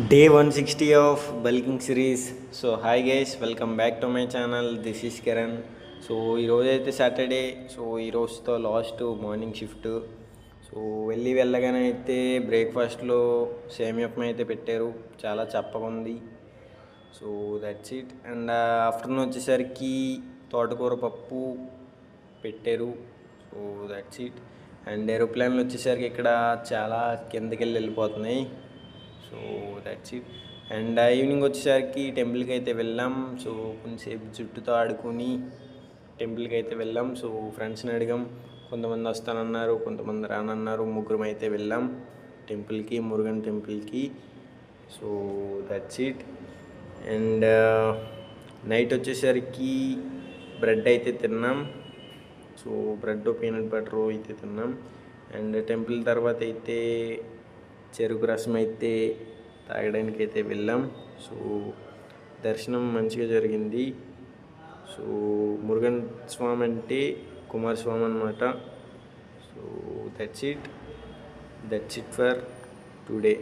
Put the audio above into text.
Day 160 of bulking series. So hi guys, welcome back to my channel. This is Karan. So ఈరోజు అయితే Saturday. So ఈరోజుతో last morning shift. So వెళ్ళగానే అయితే బ్రేక్ఫాస్ట్లో సేమియా ఉప్మా అయితే పెట్టారు. చాలా చప్పగా ఉంది. So that's it. And afternoon వచ్చేసరికి తోటకూర పప్పు పెట్టారు. So that's it. అండ్ ఏరోప్లేన్లు వచ్చేసరికి ఇక్కడ చాలా కిందకి వెళ్ళిపోతున్నాయి. So that's it. And evening వచ్చేసరికి టెంపుల్కి అయితే వెళ్ళాం. సో కొంచెంసేపు జుట్టుతో ఆడుకొని టెంపుల్కి అయితే వెళ్ళాం. సో ఫ్రెండ్స్ని అడిగాం, కొంతమంది వస్తానన్నారు, కొంతమంది రానన్నారు. ముగ్గురం అయితే వెళ్ళాం టెంపుల్కి, మురుగన్ టెంపుల్కి. So that's it. And night వచ్చేసరికి బ్రెడ్ అయితే తిన్నాం. సో బ్రెడ్ పీనట్ బటర్ అయితే తిన్నాం. అండ్ టెంపుల్ తర్వాత అయితే చెరుకు రసం అయితే తాగడానికి అయితే వెళ్ళాం. సో దర్శనం మంచిగా జరిగింది. సో మురుగన్ స్వామి అంటే కుమారస్వామి అన్నమాట. So that's it for today.